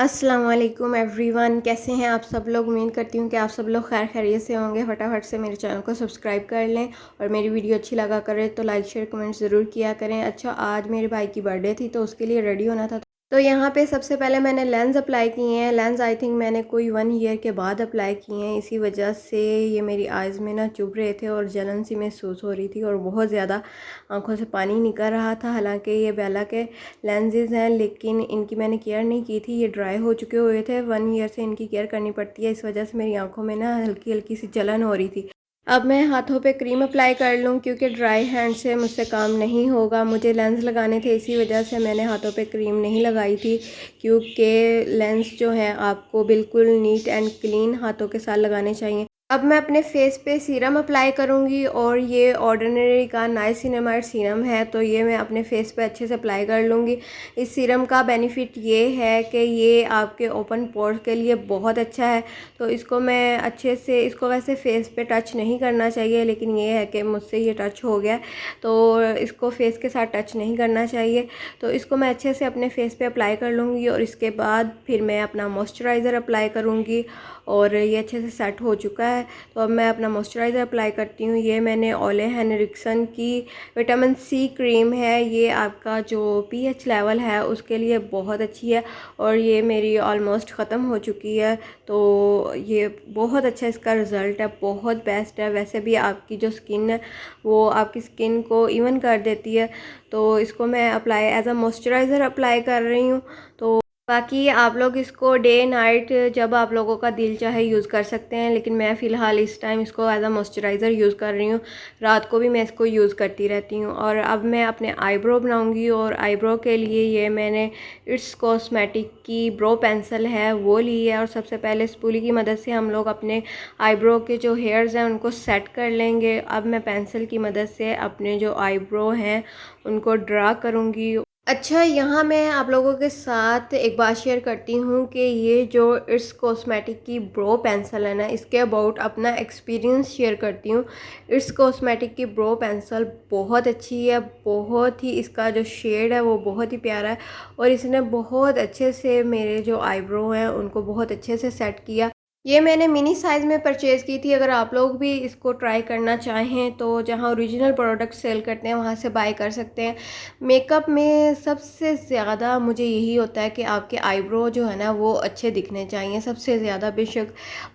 अस्सलाम वालेकुम एवरीवन, कैसे हैं आप सब लोग। उम्मीद करती हूँ कि आप सब लोग खैर खैरियत से होंगे। फटाफट से मेरे चैनल को सब्सक्राइब कर लें और मेरी वीडियो अच्छी लगा करें तो लाइक शेयर कमेंट ज़रूर किया करें। अच्छा, आज मेरे भाई की बर्थडे थी तो उसके लिए रेडी होना था। तो यहाँ पे सबसे पहले मैंने लेंस अप्लाई किए हैं। लेंस आई थिंक मैंने कोई 1 ईयर के बाद अप्लाई किए हैं, इसी वजह से ये मेरी आइज़ में ना चुभ रहे थे और जलन सी महसूस हो रही थी और बहुत ज़्यादा आंखों से पानी निकल रहा था। हालांकि ये बेला के लेंसेज हैं लेकिन इनकी मैंने केयर नहीं की थी, ये ड्राई हो चुके हुए थे। 1 ईयर से इनकी केयर करनी पड़ती है, इस वजह से मेरी आंखों में ना हल्की हल्की सी जलन हो रही थी। अब मैं हाथों पे क्रीम अप्लाई कर लूँ क्योंकि ड्राई हैंड से मुझसे काम नहीं होगा। मुझे लेंस लगाने थे, इसी वजह से मैंने हाथों पे क्रीम नहीं लगाई थी, क्योंकि लेंस जो है आपको बिल्कुल नीट एंड क्लीन हाथों के साथ लगाने चाहिए। अब मैं अपने फेस पे सीरम अप्लाई करूँगी और ये ऑर्डिनरी का नाइसिनामाइड सीरम है, तो ये मैं अपने फेस पे अच्छे से अप्लाई कर लूँगी। इस सीरम का बेनिफिट ये है कि ये आपके ओपन पोर्स के लिए बहुत अच्छा है। तो इसको मैं अच्छे से, इसको वैसे फेस पे टच नहीं करना चाहिए, लेकिन ये है कि मुझसे ये टच हो गया तो इसको फेस के साथ टच नहीं करना चाहिए। तो इसको मैं अच्छे से अपने फेस पे अप्लाई कर लूँगी और इसके बाद फिर मैं अपना मॉइस्चराइज़र अप्लाई करूँगी और ये अच्छे से सेट हो चुका है। तो अब मैं अपना मॉइस्चराइज़र अप्लाई करती हूँ। ये मैंने ओले हेनरिक्सन की विटामिन सी क्रीम है, ये आपका जो पीएच लेवल है उसके लिए बहुत अच्छी है और ये मेरी ऑलमोस्ट ख़त्म हो चुकी है। तो ये बहुत अच्छा इसका रिज़ल्ट है, बहुत बेस्ट है। वैसे भी आपकी जो स्किन है वो आपकी स्किन को इवन कर देती है। तो इसको मैं apply as a moisturiser apply कर रही हूँ। तो बाकी आप लोग इसको डे नाइट जब आप लोगों का दिल चाहे यूज़ कर सकते हैं, लेकिन मैं फ़िलहाल इस टाइम इसको एज अ मॉइस्चराइज़र यूज़ कर रही हूँ। रात को भी मैं इसको यूज़ करती रहती हूँ। और अब मैं अपने आईब्रो बनाऊँगी और आईब्रो के लिए ये मैंने इट्स कॉस्मेटिक की ब्रो पेंसिल है वो ली है और सबसे पहले स्पूली की मदद से हम लोग अपने आईब्रो के जो हेयर्स हैं उनको सेट कर लेंगे। अब मैं पेंसिल की मदद से अपने जो आईब्रो हैं उनको ड्रा करूँगी। अच्छा, यहाँ मैं आप लोगों के साथ एक बात शेयर करती हूँ कि ये जो इट्स कॉस्मेटिक की ब्रो पेंसिल है ना, इसके अबाउट अपना एक्सपीरियंस शेयर करती हूँ। इट्स कॉस्मेटिक की ब्रो पेंसिल बहुत अच्छी है, बहुत ही इसका जो शेड है वो बहुत ही प्यारा है और इसने बहुत अच्छे से मेरे जो आईब्रो हैं उनको बहुत अच्छे से सेट किया। ये मैंने मिनी साइज़ में परचेज़ की थी। अगर आप लोग भी इसको ट्राई करना चाहें तो जहाँ ओरिजिनल प्रोडक्ट सेल करते हैं वहाँ से बाय कर सकते हैं। मेकअप में सबसे ज़्यादा मुझे यही होता है कि आपके आईब्रो जो है ना वो अच्छे दिखने चाहिए सबसे ज़्यादा। बेशक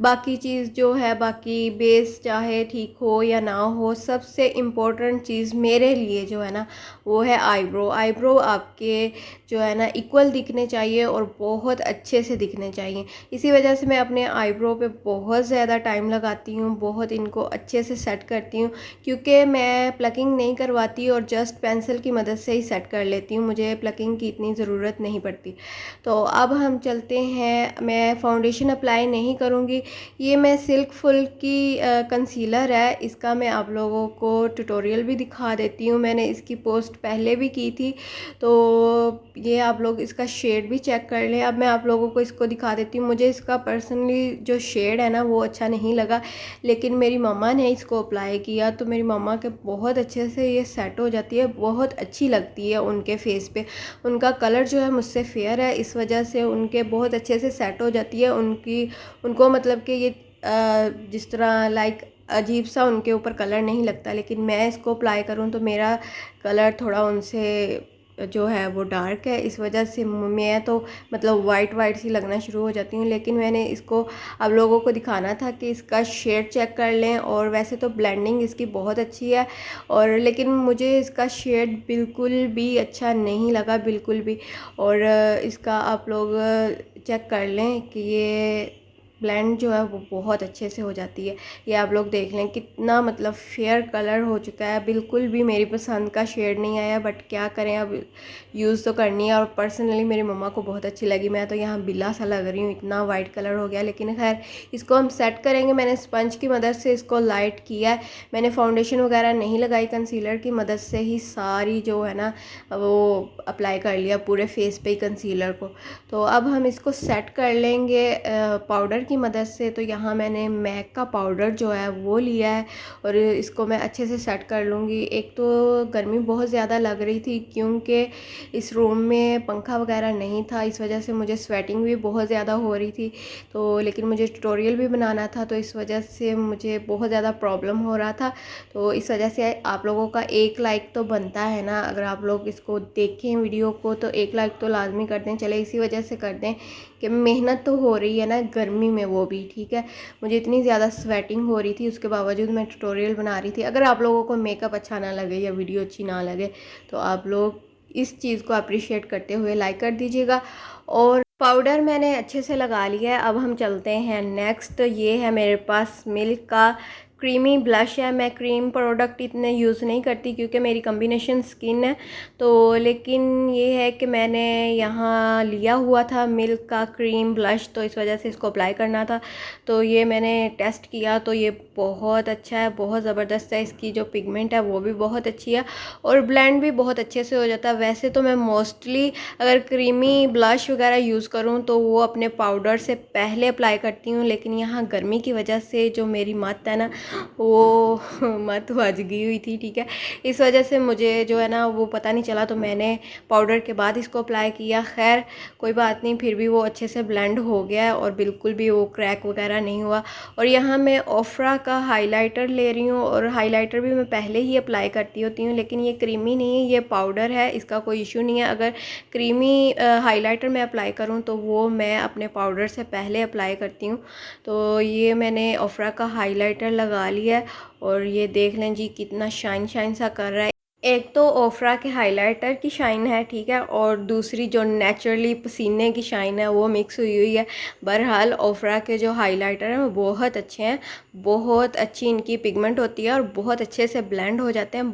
बाकी चीज़ जो है, बाकी बेस चाहे ठीक हो या ना हो, सबसे इम्पोर्टेंट चीज़ मेरे लिए जो है ना वो है आईब्रो। आईब्रो आपके जो है ना इक्वल दिखने चाहिए और बहुत अच्छे से दिखने चाहिए। इसी वजह से मैं अपने आईब्रो पे बहुत ज़्यादा टाइम लगाती हूँ, बहुत इनको अच्छे से सेट करती हूँ, क्योंकि मैं प्लकिंग नहीं करवाती और जस्ट पेंसिल की मदद से ही सेट कर लेती हूँ, मुझे प्लकिंग की इतनी ज़रूरत नहीं पड़ती। तो अब हम चलते हैं, मैं फाउंडेशन अप्लाई नहीं करूँगी। ये मैं सिल्क फुल की कंसीलर है, इसका मैं आप लोगों को ट्यूटोरियल भी दिखा देती हूँ। मैंने इसकी पोस्ट पहले भी की थी, तो ये आप लोग इसका शेड भी चेक कर लें। अब मैं आप लोगों को इसको दिखा देती हूँ। मुझे इसका पर्सनली जो शेड है ना वो अच्छा नहीं लगा, लेकिन मेरी मम्मा ने इसको अप्लाई किया तो मेरी मम्मा के बहुत अच्छे से ये सेट हो जाती है, बहुत अच्छी लगती है उनके फेस पे। उनका कलर जो है मुझसे फेयर है, इस वजह से उनके बहुत अच्छे से सेट हो जाती है। उनको मतलब कि ये जिस तरह लाइक अजीब सा उनके ऊपर कलर नहीं लगता, लेकिन मैं इसको अप्लाई करूँ तो मेरा कलर थोड़ा उनसे जो है वो डार्क है, इस वजह से मैं तो मतलब वाइट वाइट सी लगना शुरू हो जाती हूँ। लेकिन मैंने इसको आप लोगों को दिखाना था कि इसका शेड चेक कर लें। और वैसे तो ब्लेंडिंग इसकी बहुत अच्छी है और लेकिन मुझे इसका शेड बिल्कुल भी अच्छा नहीं लगा, बिल्कुल भी। और इसका आप लोग चेक कर लें कि ये ब्लेंड जो है वो बहुत अच्छे से हो जाती है। ये आप लोग देख लें कितना मतलब फेयर कलर हो चुका है, बिल्कुल भी मेरी पसंद का शेड नहीं आया, बट क्या करें, अब यूज़ तो करनी है। और पर्सनली मेरी मम्मा को बहुत अच्छी लगी, मैं तो यहाँ बिल्ला सा लग रही हूँ, इतना वाइट कलर हो गया। लेकिन खैर इसको हम सेट करेंगे। मैंने स्पंज की मदद से इसको लाइट किया है, मैंने फाउंडेशन वगैरह नहीं लगाई, कंसीलर की मदद से ही सारी जो है ना वो अप्लाई कर लिया पूरे फेस पे ही कंसीलर को। तो अब हम इसको सेट कर लेंगे पाउडर की मदद से। तो यहाँ मैंने मैक का पाउडर जो है वो लिया है और इसको मैं अच्छे से सेट कर लूँगी। एक तो गर्मी बहुत ज़्यादा लग रही थी क्योंकि इस रूम में पंखा वगैरह नहीं था, इस वजह से मुझे स्वेटिंग भी बहुत ज़्यादा हो रही थी। तो लेकिन मुझे ट्यूटोरियल भी बनाना था, तो इस वजह से मुझे बहुत ज़्यादा प्रॉब्लम हो रहा था। तो इस वजह से आप लोगों का एक लाइक तो बनता है ना, अगर आप लोग इसको देखें वीडियो को तो एक लाइक तो लाजमी कर दें। चले इसी वजह से कर दें कि मेहनत तो हो रही है ना गर्मी में, वो भी ठीक है। मुझे इतनी ज़्यादा स्वेटिंग हो रही थी, उसके बावजूद मैं ट्यूटोरियल बना रही थी। अगर आप लोगों को मेकअप अच्छा ना लगे या वीडियो अच्छी ना लगे तो आप लोग इस चीज़ को अप्रिशिएट करते हुए लाइक कर दीजिएगा। और पाउडर मैंने अच्छे से लगा लिया है। अब हम चलते हैं नेक्स्ट। ये है मेरे पास मिल्क का क्रीमी ब्लश है। मैं क्रीम प्रोडक्ट इतने यूज़ नहीं करती क्योंकि मेरी कॉम्बिनेशन स्किन है। तो लेकिन ये है कि मैंने यहाँ लिया हुआ था मिल्क का क्रीम ब्लश, तो इस वजह से इसको अप्लाई करना था। तो ये मैंने टेस्ट किया तो ये बहुत अच्छा है, बहुत ज़बरदस्त है। इसकी जो पिगमेंट है वो भी बहुत अच्छी है और ब्लेंड भी बहुत अच्छे से हो जाता है। वैसे तो मैं मोस्टली अगर क्रीमी ब्लश वगैरह यूज़ करूँ तो वो अपने पाउडर से पहले अप्लाई करती हूँ, लेकिन यहाँ गर्मी की वजह से जो मेरी मत है ना वो मत बज गई हुई थी, ठीक है। इस वजह से मुझे जो है ना वो पता नहीं चला, तो मैंने पाउडर के बाद इसको अप्लाई किया। खैर कोई बात नहीं, फिर भी वो अच्छे से ब्लेंड हो गया है और बिल्कुल भी वो क्रैक वगैरह नहीं हुआ। और यहाँ मैं ओफ्रा का हाइलाइटर ले रही हूँ और हाइलाइटर भी मैं पहले ही अप्लाई करती होती हूँ, लेकिन ये क्रीमी नहीं है, ये पाउडर है, इसका कोई इशू नहीं है। अगर क्रीमी हाइलाइटर मैं अप्लाई करूँ तो वो मैं अपने पाउडर से पहले अप्लाई करती हूँ। तो ये मैंने ओफ्रा का हाइलाइटर लगा लिया है और ये देख लें जी कितना शाइन शाइन सा कर रहा है। एक तो ओफ्रा के हाइलाइटर की शाइन है, ठीक है, और दूसरी जो नेचुरली पसीने की शाइन है वो मिक्स हुई हुई है। बहरहाल ओफ्रा के जो हाइलाइटर हैं वो बहुत अच्छे हैं, बहुत अच्छी इनकी पिगमेंट होती है और बहुत अच्छे से ब्लेंड हो जाते हैं,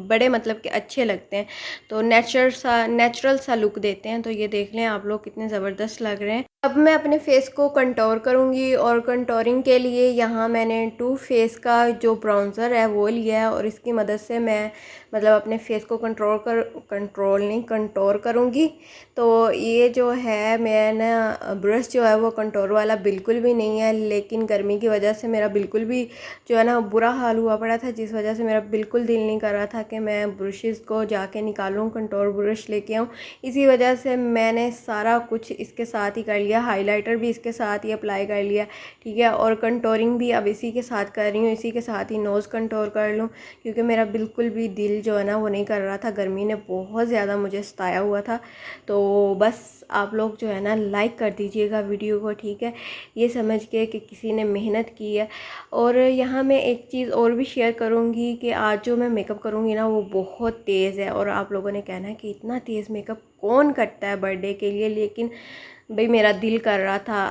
बड़े मतलब कि अच्छे लगते हैं। तो नेचुरल सा लुक देते हैं। तो ये देख लें आप लोग कितने ज़बरदस्त लग रहे हैं। अब मैं अपने फेस को कंटोर करूँगी और कंटोरिंग के लिए यहाँ मैंने टू फेस का जो ब्राउज़र है वो लिया है और इसकी मदद से मैं मतलब अपने फेस को कंटोर करूँगी। तो ये जो है मैं ना ब्रश जो है वो कंटोर वाला बिल्कुल भी नहीं है, लेकिन गर्मी की वजह से मेरा बिल्कुल भी जो है ना बुरा हाल हुआ पड़ा था, जिस वजह से मेरा बिल्कुल दिल नहीं कर रहा था कि मैं ब्रशेज़ को जाके निकालूँ, कंटोर ब्रश लेके आऊँ। इसी वजह से मैंने सारा कुछ इसके साथ ही कर लिया, हाइलाइटर भी इसके साथ ही अप्लाई कर लिया, ठीक है, और कंटोरिंग भी अब इसी के साथ कर रही हूँ। इसी के साथ ही नोज़ कंटोर कर लूँ क्योंकि मेरा बिल्कुल भी दिल जो है ना वो नहीं कर रहा था, गर्मी ने बहुत ज़्यादा मुझे सताया हुआ था। तो बस आप लोग जो है ना लाइक कर दीजिएगा वीडियो को, ठीक है, ये समझ के कि किसी ने मेहनत की है। और यहाँ मैं एक चीज़ और भी शेयर करूँगी कि आज जो मैं मेकअप करूँगी ना वो बहुत तेज़ है और आप लोगों ने कहना है कि इतना तेज़ मेकअप कौन करता है बर्थडे के लिए, लेकिन भाई मेरा दिल कर रहा था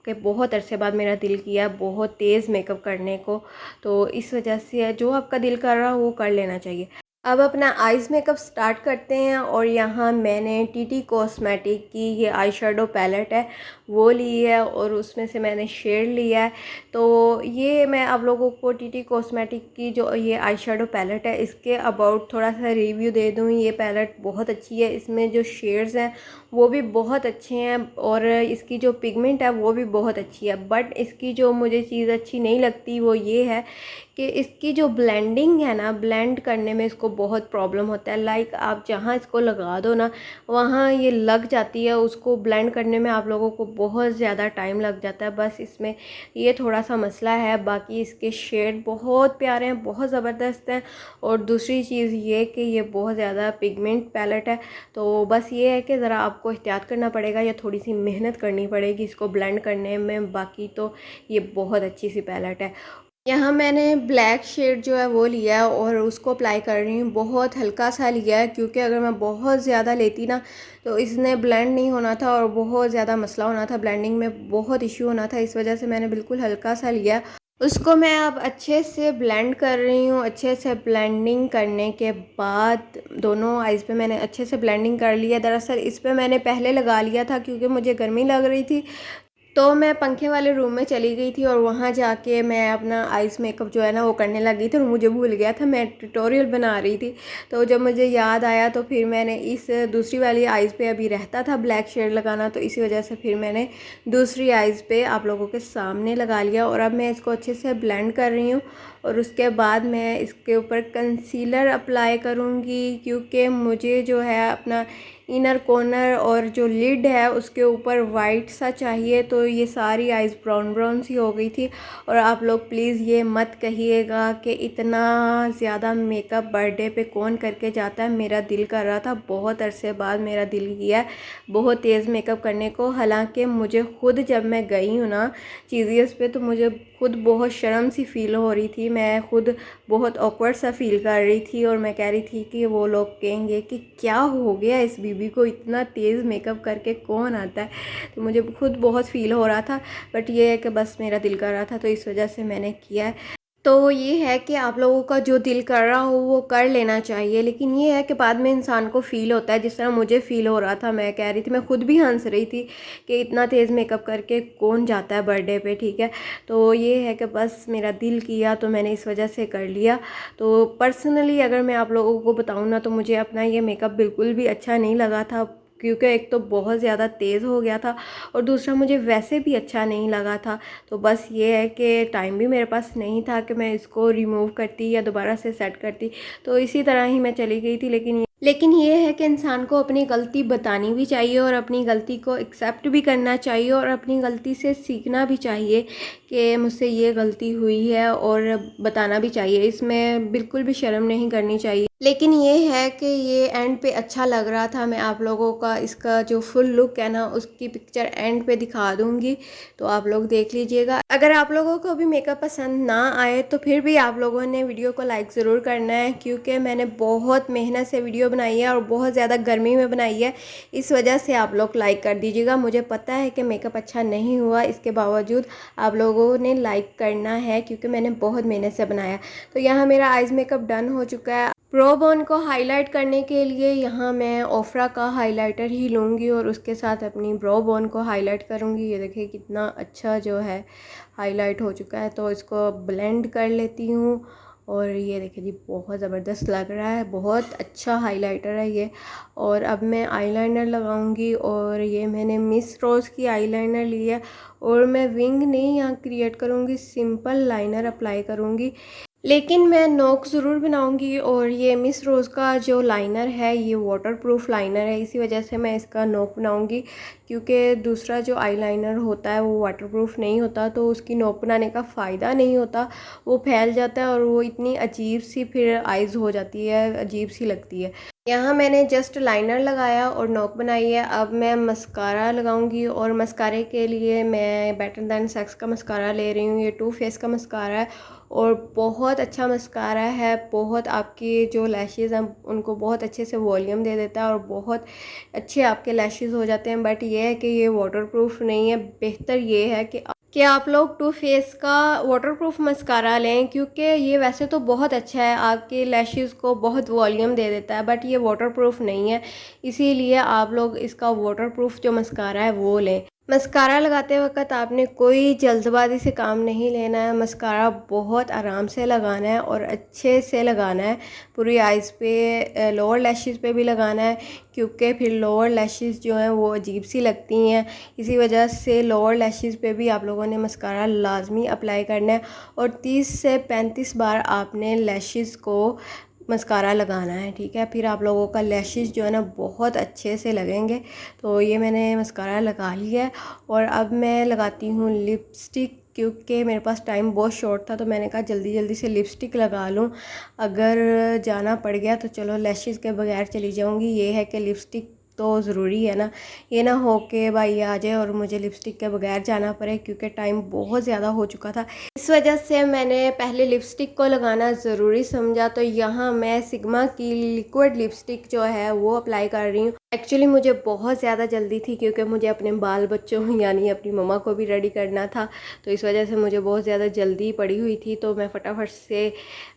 कि बहुत अरसे बाद मेरा दिल किया बहुत तेज़ मेकअप करने को। तो इस वजह से जो आपका दिल कर रहा हो वो कर लेना चाहिए। अब अपना आइज़ मेकअप स्टार्ट करते हैं और यहाँ मैंने टीटी कॉस्मेटिक की ये आई शेडो पैलेट है वो ली है और उसमें से मैंने शेड लिया है। तो ये मैं आप लोगों को टीटी कॉस्मेटिक की जो ये आई शेडो पैलेट है इसके अबाउट थोड़ा सा रिव्यू दे दूँ। ये पैलेट बहुत अच्छी है, इसमें जो शेड्स हैं वो भी बहुत अच्छे हैं और इसकी जो पिगमेंट है वो भी बहुत अच्छी है। बट इसकी जो मुझे चीज़ अच्छी नहीं लगती वो ये है कि इसकी जो ब्लेंडिंग है ना, ब्लेंड करने में इसको बहुत प्रॉब्लम होता है। लाइक आप जहाँ इसको लगा दो ना वहाँ ये लग जाती है, उसको ब्लेंड करने में आप लोगों को बहुत ज़्यादा टाइम लग जाता है। बस इसमें ये थोड़ा सा मसला है, बाकी इसके शेड बहुत प्यारे हैं, बहुत ज़बरदस्त हैं। और दूसरी चीज़ ये कि ये बहुत ज़्यादा पिगमेंट पैलेट है, तो बस ये है कि ज़रा आपको एहतियात करना पड़ेगा या थोड़ी सी मेहनत करनी पड़ेगी इसको ब्लेंड करने में। बाकी तो ये बहुत अच्छी सी पैलेट है। यहाँ मैंने ब्लैक शेड जो है वो लिया है और उसको अप्लाई कर रही हूँ। बहुत हल्का सा लिया है क्योंकि अगर मैं बहुत ज़्यादा लेती ना तो इसने ब्लेंड नहीं होना था और बहुत ज़्यादा मसला होना था, ब्लेंडिंग में बहुत इशू होना था। इस वजह से मैंने बिल्कुल हल्का सा लिया। उसको मैं अब अच्छे से ब्लेंड कर रही हूँ। अच्छे से ब्लेंडिंग करने के बाद दोनों आइज़ पे मैंने अच्छे से ब्लेंडिंग कर लिया। दरअसल इस पे मैंने पहले लगा लिया था क्योंकि मुझे गर्मी लग रही थी, तो मैं पंखे वाले रूम में चली गई थी और वहाँ जाके मैं अपना आइस मेकअप जो है ना वो करने लगी थी और मुझे भूल गया था, मैं ट्यूटोरियल बना रही थी। तो जब मुझे याद आया तो फिर मैंने इस दूसरी वाली आइज़ पे अभी रहता था ब्लैक शेड लगाना, तो इसी वजह से फिर मैंने दूसरी आइज़ पे आप लोगों के सामने लगा लिया। और अब मैं इसको अच्छे से ब्लेंड कर रही हूँ और उसके बाद मैं इसके ऊपर कंसीलर अप्लाई करूँगी, क्योंकि मुझे जो है अपना इनर कॉर्नर और जो लिड है उसके ऊपर वाइट सा चाहिए। तो ये सारी आइज़ ब्राउन ब्राउन सी हो गई थी। और आप लोग प्लीज़ ये मत कहिएगा कि इतना ज़्यादा मेकअप बर्थडे पे कौन करके जाता है। मेरा दिल कर रहा था, बहुत अरसे बाद मेरा दिल किया है बहुत तेज़ मेकअप करने को। हालांकि मुझे खुद जब मैं गई हूँ ना चीज़ियस पे तो मुझे खुद बहुत शर्म सी फ़ील हो रही थी, मैं खुद बहुत ऑकवर्ड सा फ़ील कर रही थी। और मैं कह रही थी कि वो लोग कहेंगे कि क्या हो गया इस बीबी को, इतना तेज़ मेकअप करके कौन आता है। तो मुझे खुद बहुत फ़ील हो रहा था, बट ये है कि बस मेरा दिल कर रहा था तो इस वजह से मैंने किया है। तो ये है कि आप लोगों का जो दिल कर रहा हो वो कर लेना चाहिए, लेकिन ये है कि बाद में इंसान को फ़ील होता है जिस तरह मुझे फ़ील हो रहा था। मैं कह रही थी, मैं खुद भी हंस रही थी कि इतना तेज़ मेकअप करके कौन जाता है बर्थडे पे, ठीक है। तो ये है कि बस मेरा दिल किया तो मैंने इस वजह से कर लिया। तो पर्सनली अगर मैं आप लोगों को बताऊँ ना तो मुझे अपना ये मेकअप बिल्कुल भी अच्छा नहीं लगा था, क्योंकि एक तो बहुत ज़्यादा तेज़ हो गया था और दूसरा मुझे वैसे भी अच्छा नहीं लगा था। तो बस ये है कि टाइम भी मेरे पास नहीं था कि मैं इसको रिमूव करती या दोबारा से सेट करती, तो इसी तरह ही मैं चली गई थी। लेकिन ये है कि इंसान को अपनी गलती बतानी भी चाहिए और अपनी गलती को एक्सेप्ट भी करना चाहिए और अपनी गलती से सीखना भी चाहिए कि मुझसे ये गलती हुई है, और बताना भी चाहिए, इसमें बिल्कुल भी शर्म नहीं करनी चाहिए। लेकिन ये है कि ये एंड पे अच्छा लग रहा था। मैं आप लोगों का इसका जो फुल लुक है ना उसकी पिक्चर एंड पे दिखा दूँगी, तो आप लोग देख लीजिएगा। अगर आप लोगों को भी मेकअप पसंद ना आए तो फिर भी आप लोगों ने वीडियो को लाइक ज़रूर करना है, क्योंकि मैंने बहुत मेहनत से वीडियो बनाई है और बहुत ज़्यादा गर्मी में बनाई है, इस वजह से आप लोग लाइक कर दीजिएगा। मुझे पता है कि मेकअप अच्छा नहीं हुआ, इसके बावजूद आप लोगों ने लाइक करना है क्योंकि मैंने बहुत मेहनत से बनाया। तो यहाँ मेरा आइज़ मेकअप डन हो चुका है। ब्रो बोन को हाईलाइट करने के लिए यहाँ मैं ओफ्रा का हाइलाइटर ही लूँगी और उसके साथ अपनी ब्रो बोन को हाईलाइट करूँगी। ये देखिए कितना अच्छा जो है हाईलाइट हो चुका है, तो इसको ब्लेंड कर लेती हूँ। और ये देखिए जी बहुत ज़बरदस्त लग रहा है, बहुत अच्छा हाइलाइटर है ये। और अब मैं आईलाइनर लगाऊंगी और ये मैंने मिस रोज़ की आईलाइनर ली है और मैं विंग नहीं यहाँ क्रिएट करूँगी, सिंपल लाइनर अप्लाई करूँगी, लेकिन मैं नोक ज़रूर बनाऊंगी। और ये मिस रोज़ का जो लाइनर है ये वाटरप्रूफ लाइनर है, इसी वजह से मैं इसका नोक बनाऊंगी, क्योंकि दूसरा जो आईलाइनर होता है वो वाटरप्रूफ नहीं होता तो उसकी नोक बनाने का फ़ायदा नहीं होता, वो फैल जाता है और वो इतनी अजीब सी फिर आइज़ हो जाती है, अजीब सी लगती है। यहाँ मैंने जस्ट लाइनर लगाया और नोक बनाई है। अब मैं मस्कारा लगाऊंगी और मस्कारे के लिए मैं बेटर दैन सेक्स का मस्कारा ले रही हूँ। ये टू फेस का मस्कारा है और बहुत अच्छा मस्कारा है, बहुत आपकी जो लैशेज़ हैं उनको बहुत अच्छे से वॉल्यूम दे देता है और बहुत अच्छे आपके लैशेज़ हो जाते हैं। बट ये है कि ये वाटरप्रूफ नहीं है। बेहतर ये है कि आप लोग टू फेस का वाटरप्रूफ मस्कारा लें, क्योंकि ये वैसे तो बहुत अच्छा है, आपके लैशेज़ को बहुत वॉल्यूम दे देता है, बट ये वाटरप्रूफ नहीं है, इसीलिए आप लोग इसका वाटरप्रूफ जो मस्कारा है वो लें। मस्कारा लगाते वक्त आपने कोई जल्दबाजी से काम नहीं लेना है, मस्कारा बहुत आराम से लगाना है और अच्छे से लगाना है। पूरी आइज़ पे, लोअर लैशेज़ पे भी लगाना है, क्योंकि फिर लोअर लैशेज़ जो हैं वो अजीब सी लगती हैं, इसी वजह से लोअर लैशेज़ पे भी आप लोगों ने मस्कारा लाजमी अप्लाई करना है। और 30 से 35 बार आपने लैशेज़ को मस्कारा लगाना है, ठीक है। फिर आप लोगों का लैशेज़ जो है ना बहुत अच्छे से लगेंगे। तो ये मैंने मस्कारा लगा लिया है और अब मैं लगाती हूँ लिपस्टिक, क्योंकि मेरे पास टाइम बहुत शॉर्ट था तो मैंने कहा जल्दी जल्दी से लिपस्टिक लगा लूँ, अगर जाना पड़ गया तो चलो लैशेज़ के बगैर चली जाऊँगी। ये है कि लिपस्टिक तो ज़रूरी है ना, ये ना हो के भाई आ जाए और मुझे लिपस्टिक के बगैर जाना पड़े, क्योंकि टाइम बहुत ज़्यादा हो चुका था। इस वजह से मैंने पहले लिपस्टिक को लगाना ज़रूरी समझा। तो यहाँ मैं सिग्मा की लिक्विड लिपस्टिक जो है वो अप्लाई कर रही हूँ। एक्चुअली मुझे बहुत ज़्यादा जल्दी थी, क्योंकि मुझे अपने बाल बच्चों यानी अपनी मम्मा को भी रेडी करना था, तो इस वजह से मुझे बहुत ज़्यादा जल्दी पड़ी हुई थी। तो मैं फटाफट से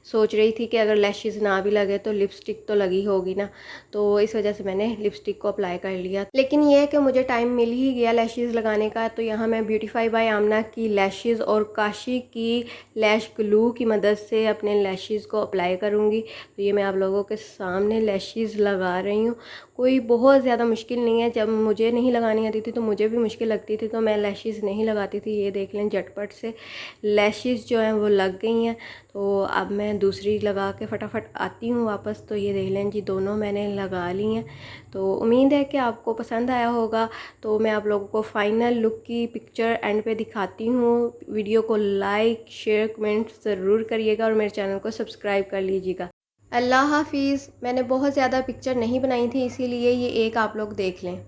सोच रही थी कि अगर लैशेज़ ना भी लगे तो लिपस्टिक तो लगी होगी ना, तो इस वजह से मैंने लिपस्टिक को अप्लाई कर लिया। लेकिन ये है कि मुझे टाइम मिल ही गया लैशेज़ लगाने का, तो यहाँ मैं ब्यूटीफाई बाय आमना की लैशेज़ और काशी की लैश ग्लू की मदद से अपने लैशेज़ को अप्लाई करूँगी। तो ये मैं आप लोगों के सामने लैशेज़ लगा रही हूँ। कोई बहुत ज़्यादा मुश्किल नहीं है। जब मुझे नहीं लगानी आती थी तो मुझे भी मुश्किल लगती थी, तो मैं लैशेज़ नहीं लगाती थी। ये देख लें झटपट से लैशेज़ जो हैं वो लग गई हैं। तो अब मैं दूसरी लगा के फटाफट आती हूँ वापस। तो ये देख लें जी, दोनों मैंने लगा ली हैं। तो उम्मीद है कि आपको पसंद आया होगा। तो मैं आप लोगों को फ़ाइनल लुक की पिक्चर एंड पे दिखाती हूँ। वीडियो को लाइक शेयर कमेंट ज़रूर करिएगा और मेरे चैनल को सब्सक्राइब कर लीजिएगा। अल्लाह हाफिज़। मैंने बहुत ज़्यादा पिक्चर नहीं बनाई थी, इसीलिए ये एक आप लोग देख लें।